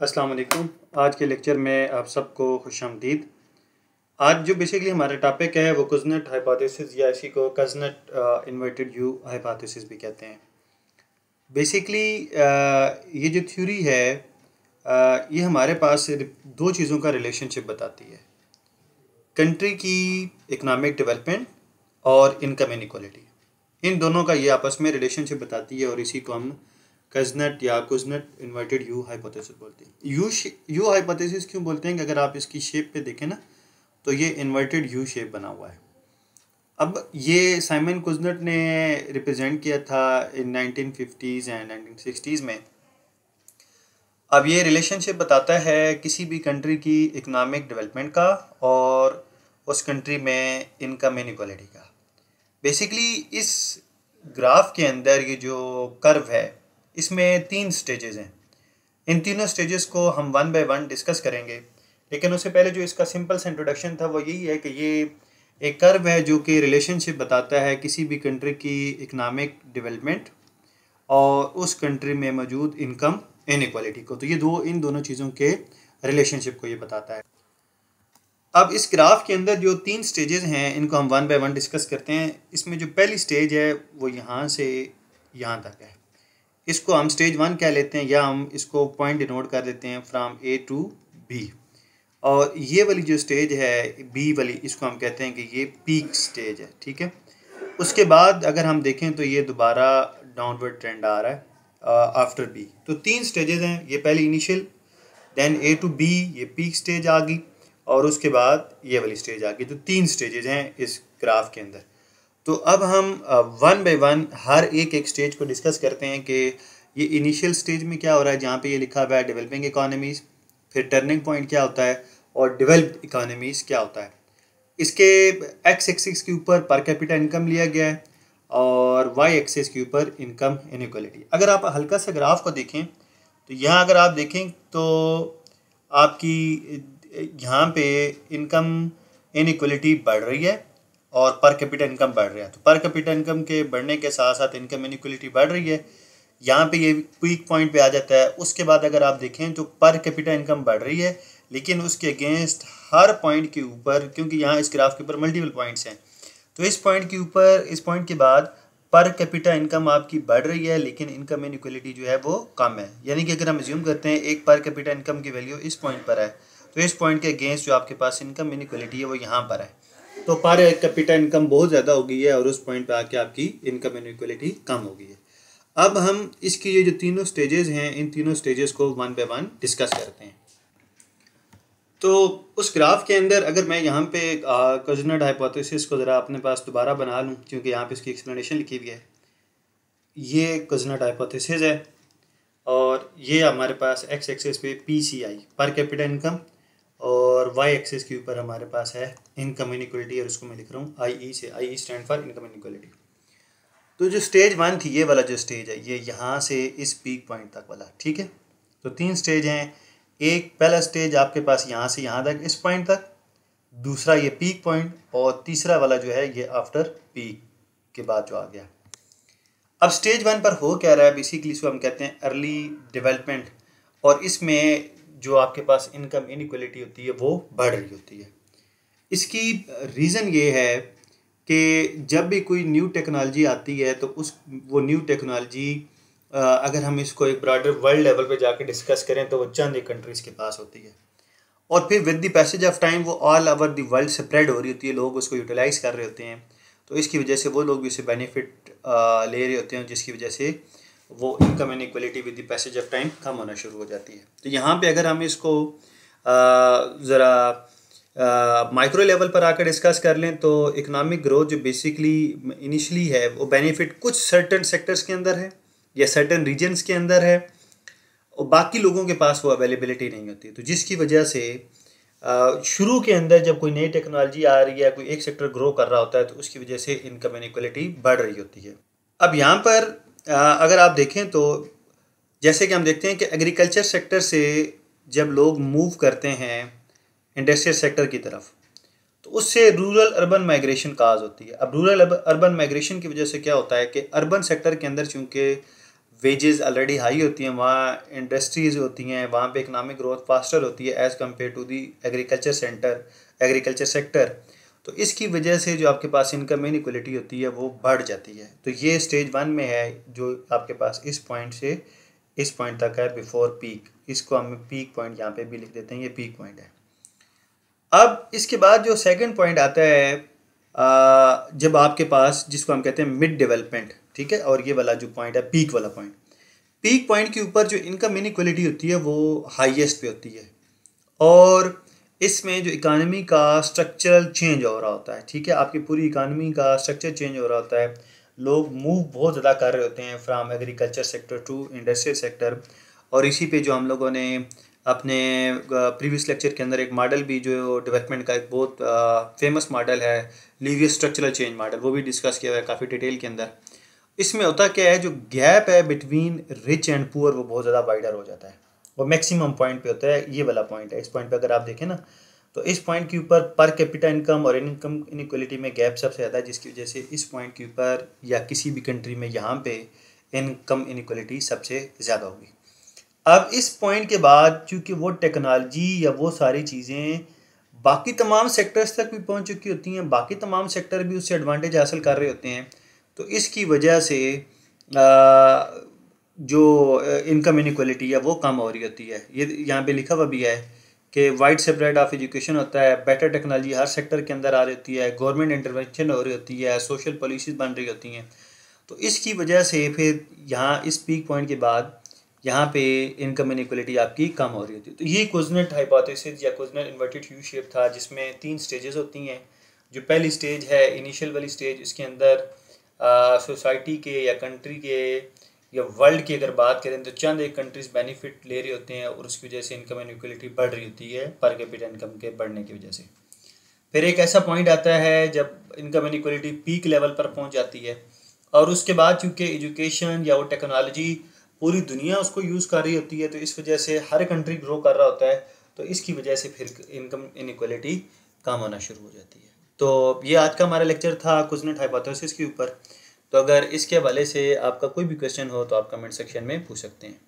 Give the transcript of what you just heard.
अस्सलाम वालेकुम। आज के लेक्चर में आप सबको खुशामदीद। आज जो बेसिकली हमारा टॉपिक है वो कुज़नेट हाइपोथेसिस या इसी को कज़नेट इन्वर्टेड यू हाइपोथेसिस भी कहते हैं। बेसिकली ये जो थ्योरी है ये हमारे पास दो चीज़ों का रिलेशनशिप बताती है, कंट्री की इकनॉमिक डेवलपमेंट और इनकम इनइक्वालिटी। इन दोनों का ये आपस में रिलेशनशिप बताती है और इसी को हम कज़नेट या कुज़नेट इन्वर्टेड यू हाइपोथेसिस बोलते हैं। यू हाइपोथेसिस क्यों बोलते हैं कि अगर आप इसकी शेप पे देखें ना तो ये इन्वर्टेड यू शेप बना हुआ है। अब ये साइमन कुज़नेट ने रिप्रेजेंट किया था इन 1950s एंड 1960s में। अब ये रिलेशनशिप बताता है किसी भी कंट्री की इकनॉमिक डेवलपमेंट का और उस कंट्री में इनकम इनइक्वालिटी का। बेसिकली इस ग्राफ के अंदर ये जो कर्व है इसमें 3 स्टेजेस हैं। इन तीनों स्टेजेस को हम वन बाय वन डिस्कस करेंगे, लेकिन उससे पहले जो इसका सिंपल सा इंट्रोडक्शन था वो यही है कि ये एक कर्व है जो कि रिलेशनशिप बताता है किसी भी कंट्री की इकनॉमिक डेवलपमेंट और उस कंट्री में मौजूद इनकम इनइक्वालिटी को। तो ये इन दोनों चीज़ों के रिलेशनशिप को ये बताता है। अब इस ग्राफ के अंदर जो 3 स्टेजेस हैं इनको हम वन बाय वन डिस्कस करते हैं। इसमें जो पहली स्टेज है वो यहाँ से यहाँ तक है, इसको हम स्टेज 1 कह लेते हैं या हम इसको पॉइंट डिनोट कर देते हैं फ्रॉम A to B। और ये वाली जो स्टेज है बी वाली, इसको हम कहते हैं कि ये पीक स्टेज है, ठीक है। उसके बाद अगर हम देखें तो ये दोबारा डाउनवर्ड ट्रेंड आ रहा है आफ्टर बी। तो 3 स्टेजेस हैं, ये पहले initial, then A to B ये पीक स्टेज आ गई और उसके बाद ये वाली स्टेज आ गई। तो 3 स्टेजेस हैं इस ग्राफ के अंदर। तो अब हम वन बाय वन हर एक स्टेज को डिस्कस करते हैं कि ये इनिशियल स्टेज में क्या हो रहा है, जहाँ पे ये लिखा हुआ है डेवलपिंग इकोनॉमीज़, फिर टर्निंग पॉइंट क्या होता है और डेवलप्ड इकोनॉमीज़ क्या होता है। इसके एक्स एक्सिस के ऊपर पर कैपिटा इनकम लिया गया है और वाई एक्सिस के ऊपर इनकम इनइक्वालिटी। अगर आप हल्का सा ग्राफ को देखें तो यहाँ अगर आप देखें तो आपकी यहाँ पे इनकम इनइक्वालिटी बढ़ रही है और पर कैपिटा इनकम बढ़ रहा है। तो पर कैपिटा इनकम के बढ़ने के साथ साथ इनकम इनइक्वालिटी बढ़ रही है, यहाँ पे ये पीक पॉइंट पे आ जाता है। उसके बाद अगर आप देखें तो पर कैपिटा इनकम बढ़ रही है, लेकिन उसके अगेंस्ट हर पॉइंट के ऊपर, क्योंकि यहाँ इस ग्राफ के ऊपर मल्टीपल पॉइंट्स हैं, तो इस पॉइंट के ऊपर, इस पॉइंट के बाद पर कैपिटा इनकम आपकी बढ़ रही है, लेकिन इनकम इनइक्वालिटी जो है वो कम है। यानी कि अगर हम अज्यूम करते हैं एक पर कैपिटा इनकम की वैल्यू इस पॉइंट पर है, तो इस पॉइंट के अगेंस्ट जो आपके पास इनकम इनइक्वालिटी है वो यहाँ पर है। तो पर कैपिटा इनकम बहुत ज़्यादा हो गई है और उस पॉइंट पे आके आपकी इनकम इनइक्वालिटी कम हो गई है। अब हम इसकी ये जो तीनों स्टेजेस हैं, इन तीनों स्टेजेस को वन बाय वन डिस्कस करते हैं। तो उस ग्राफ के अंदर अगर मैं यहाँ पे कज़नेट हाइपोथेसिस को ज़रा अपने पास दोबारा बना लूँ, क्योंकि यहाँ पे इसकी एक्सप्लेनेशन लिखी हुई है। ये कज़नेट हाइपोथेसिस है और ये हमारे पास एक्स एक्सिस पे PCI पर कैपिटा इनकम और वाई एक्सिस के ऊपर हमारे पास है इनकम इनइक्वालिटी, और उसको मैं लिख रहा हूँ IE से। IE stand for income inequality. तो जो स्टेज 1 थी, ये वाला जो स्टेज है, ये यहाँ से इस पीक पॉइंट तक वाला, ठीक है। तो 3 स्टेज हैं। एक पहला स्टेज आपके पास यहाँ से यहाँ तक, इस पॉइंट तक, दूसरा ये पीक पॉइंट, और तीसरा वाला जो है ये आफ्टर पीक के बाद जो आ गया। अब स्टेज 1 पर हो क्या रहा है, बेसिकली इसको हम कहते हैं अर्ली डेवलपमेंट, और इसमें जो आपके पास इनकम इनइक्वालिटी होती है वो बढ़ रही होती है। इसकी रीज़न ये है कि जब भी कोई न्यू टेक्नोलॉजी आती है तो वो न्यू टेक्नोलॉजी अगर हम इसको एक ब्रॉडर वर्ल्ड लेवल पे जाके डिस्कस करें तो वो चंद एक कंट्रीज़ के पास होती है, और फिर with the passage of time वो all over the world spread हो रही होती है, लोग उसको यूटिलाइज़ कर रहे होते हैं। तो इसकी वजह से वो लोग भी उससे बेनिफिट ले रहे होते हैं, जिसकी वजह से वो income inequality with the passage of time कम होना शुरू हो जाती है। तो यहाँ पे अगर हम इसको ज़रा माइक्रो लेवल पर आकर डिस्कस कर लें तो इकोनॉमिक ग्रोथ जो बेसिकली इनिशियली है वो बेनिफिट कुछ सर्टेन सेक्टर्स के अंदर है या सर्टेन रीजन्स के अंदर है, और बाकी लोगों के पास वो अवेलेबिलिटी नहीं होती। तो जिसकी वजह से शुरू के अंदर जब कोई नई टेक्नोलॉजी आ रही है, कोई एक सेक्टर ग्रो कर रहा होता है, तो उसकी वजह से इनकम इनइक्वालिटी बढ़ रही होती है। अब यहाँ पर अगर आप देखें तो जैसे कि हम देखते हैं कि एग्रीकल्चर सेक्टर से जब लोग मूव करते हैं इंडस्ट्रियल सेक्टर की तरफ, तो उससे रूरल अर्बन माइग्रेशन काज होती है। अब रूरल अर्बन माइग्रेशन की वजह से क्या होता है कि अर्बन सेक्टर के अंदर चूँकि वेजेस ऑलरेडी हाई होती हैं, वहाँ इंडस्ट्रीज़ होती हैं, वहाँ पे इकनॉमिक ग्रोथ फास्टर होती है as compare to the agriculture sector. तो इसकी वजह से जो आपके पास इनकम इनइक्वलिटी होती है वो बढ़ जाती है। तो ये स्टेज 1 में है जो आपके पास इस पॉइंट से इस पॉइंट तक है बिफोर पीक। इसको हम पीक पॉइंट यहाँ पे भी लिख देते हैं, ये पीक पॉइंट है। अब इसके बाद जो सेकंड पॉइंट आता है जब आपके पास, जिसको हम कहते हैं मिड डेवलपमेंट, ठीक है, और ये वाला जो पॉइंट है पीक वाला पॉइंट, पीक पॉइंट के ऊपर जो इनकम इनइक्वलिटी होती है वो हाईएस्ट पे होती है और इसमें जो इकानमी का स्ट्रक्चरल चेंज हो रहा होता है, ठीक है, आपकी पूरी इकानमी का स्ट्रक्चर चेंज हो रहा होता है। लोग मूव बहुत ज़्यादा कर रहे होते हैं from agriculture sector to industrial sector. और इसी पे जो हम लोगों ने अपने प्रीवियस लेक्चर के अंदर एक मॉडल भी जो डेवलपमेंट का एक बहुत फेमस मॉडल है, लीवियर स्ट्रक्चरल चेंज मॉडल, वो भी डिस्कस किया हुआ है काफ़ी डिटेल के अंदर। इसमें होता क्या है, जो गैप है बिटवीन रिच एंड पुअर वो बहुत ज़्यादा वाइडर हो जाता है। वो मैक्सिमम पॉइंट पे होता है, ये वाला पॉइंट है। इस पॉइंट पे अगर आप देखें ना, तो इस पॉइंट के ऊपर पर कैपिटा इनकम और इनकम इनइक्वलिटी में गैप सबसे ज़्यादा है, जिसकी वजह से इस पॉइंट के ऊपर या किसी भी कंट्री में यहाँ पे इनकम इनइक्वलिटी सबसे ज़्यादा होगी। अब इस पॉइंट के बाद चूँकि वो टेक्नोलॉजी या वो सारी चीज़ें बाकी तमाम सेक्टर्स तक भी पहुँच चुकी होती हैं, बाकी तमाम सेक्टर भी उससे एडवांटेज हासिल कर रहे होते हैं, तो इसकी वजह से जो इनकम इनइक्वलिटी है वो कम हो रही होती है। ये यहाँ पे लिखा हुआ भी है कि वाइड स्प्रेड ऑफ एजुकेशन होता है, बेटर टेक्नोलॉजी हर सेक्टर के अंदर आ रही होती है, गवर्नमेंट इंटरवेंशन हो रही होती है, सोशल पॉलिसीज़ बन रही होती हैं। तो इसकी वजह से फिर यहाँ इस पीक पॉइंट के बाद यहाँ पे इनकम इनइक्वलिटी आपकी कम हो रही होती है। तो ये कुज़नेट हाइपोथेसिस या कुज़नेट इन्वर्टेड यू शेप था, जिसमें 3 स्टेजेस होती हैं। जो पहली स्टेज है इनिशियल वाली स्टेज, इसके अंदर सोसाइटी के या कंट्री के या वर्ल्ड की अगर बात करें तो चंद एक कंट्रीज बेनिफिट ले रही होते हैं और उसकी वजह से इनकम इनइक्वलिटी बढ़ रही होती है पर कैपिटा इनकम के बढ़ने की वजह से। फिर एक ऐसा पॉइंट आता है जब इनकम इनइक्वलिटी पीक लेवल पर पहुंच जाती है और उसके बाद चूँकि एजुकेशन या वो टेक्नोलॉजी पूरी दुनिया उसको यूज़ कर रही होती है, तो इस वजह से हर कंट्री ग्रो कर रहा होता है, तो इसकी वजह से फिर इनकम इनइक्वलिटी कम होना शुरू हो जाती है। तो ये आज का हमारा लेक्चर था कुज़नेट हाइपोथेसिस के ऊपर। तो अगर इसके हवाले से आपका कोई भी क्वेश्चन हो तो आप कमेंट सेक्शन में पूछ सकते हैं।